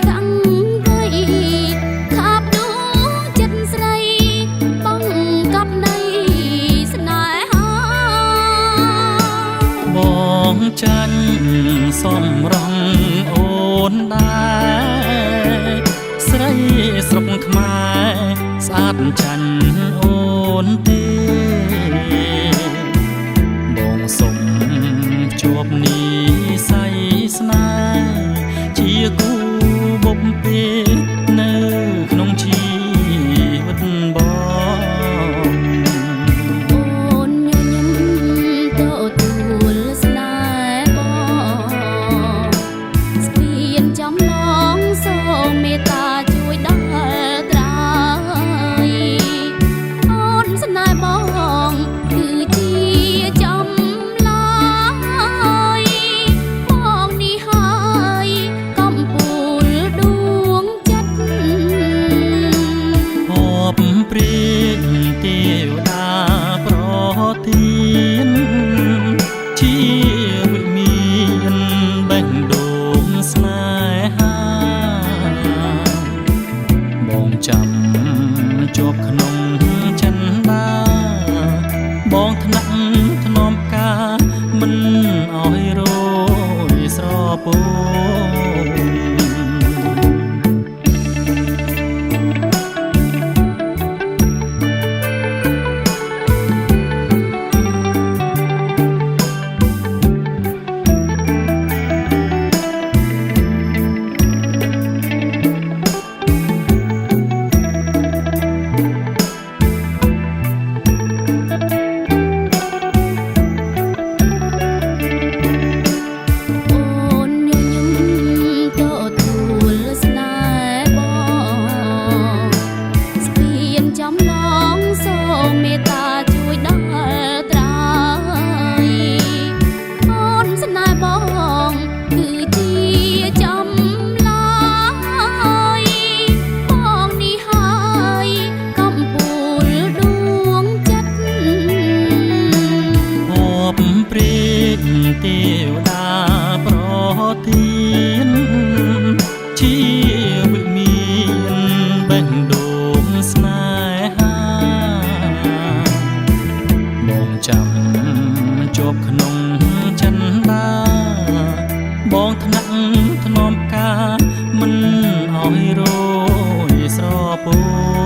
កាំងវៃខាប់ដួងចិត្តស្រីបងកប់នៃស្នេហាបងចាញ់សំរងអូនដែរស្រីស្រុកខ្មែរស្អាតចាញ់អូនទេបងសុំជួបនីស័យស្នេហ៍ជាគូបំពេនៅក្នុងជីវិតបងអូនញញឹមទទួលស្នេហ៍បងស្ពានចំឡងសូមមេត្តាជួយដល់ត្រើយអូនស្នេហ៍បងគឺជាចំឡាយបងនេះហើយកំពូលដួងចិត្តហបព្រៀងទេវតាប្រទានជាវិមានបេះដូងស្នេហាបងចាំជាប់ក្នុងចិន្តាបងថ្នាក់ធ្នមការមិនឲ្យរយស្រពោនទេវតាប្រទានជាវិមានបេះដូងស្នេហាបងចាំជាប់ក្នុងចិន្តាបងថ្នាក់ធ្នមការមិនឲ្យរយស្រពោន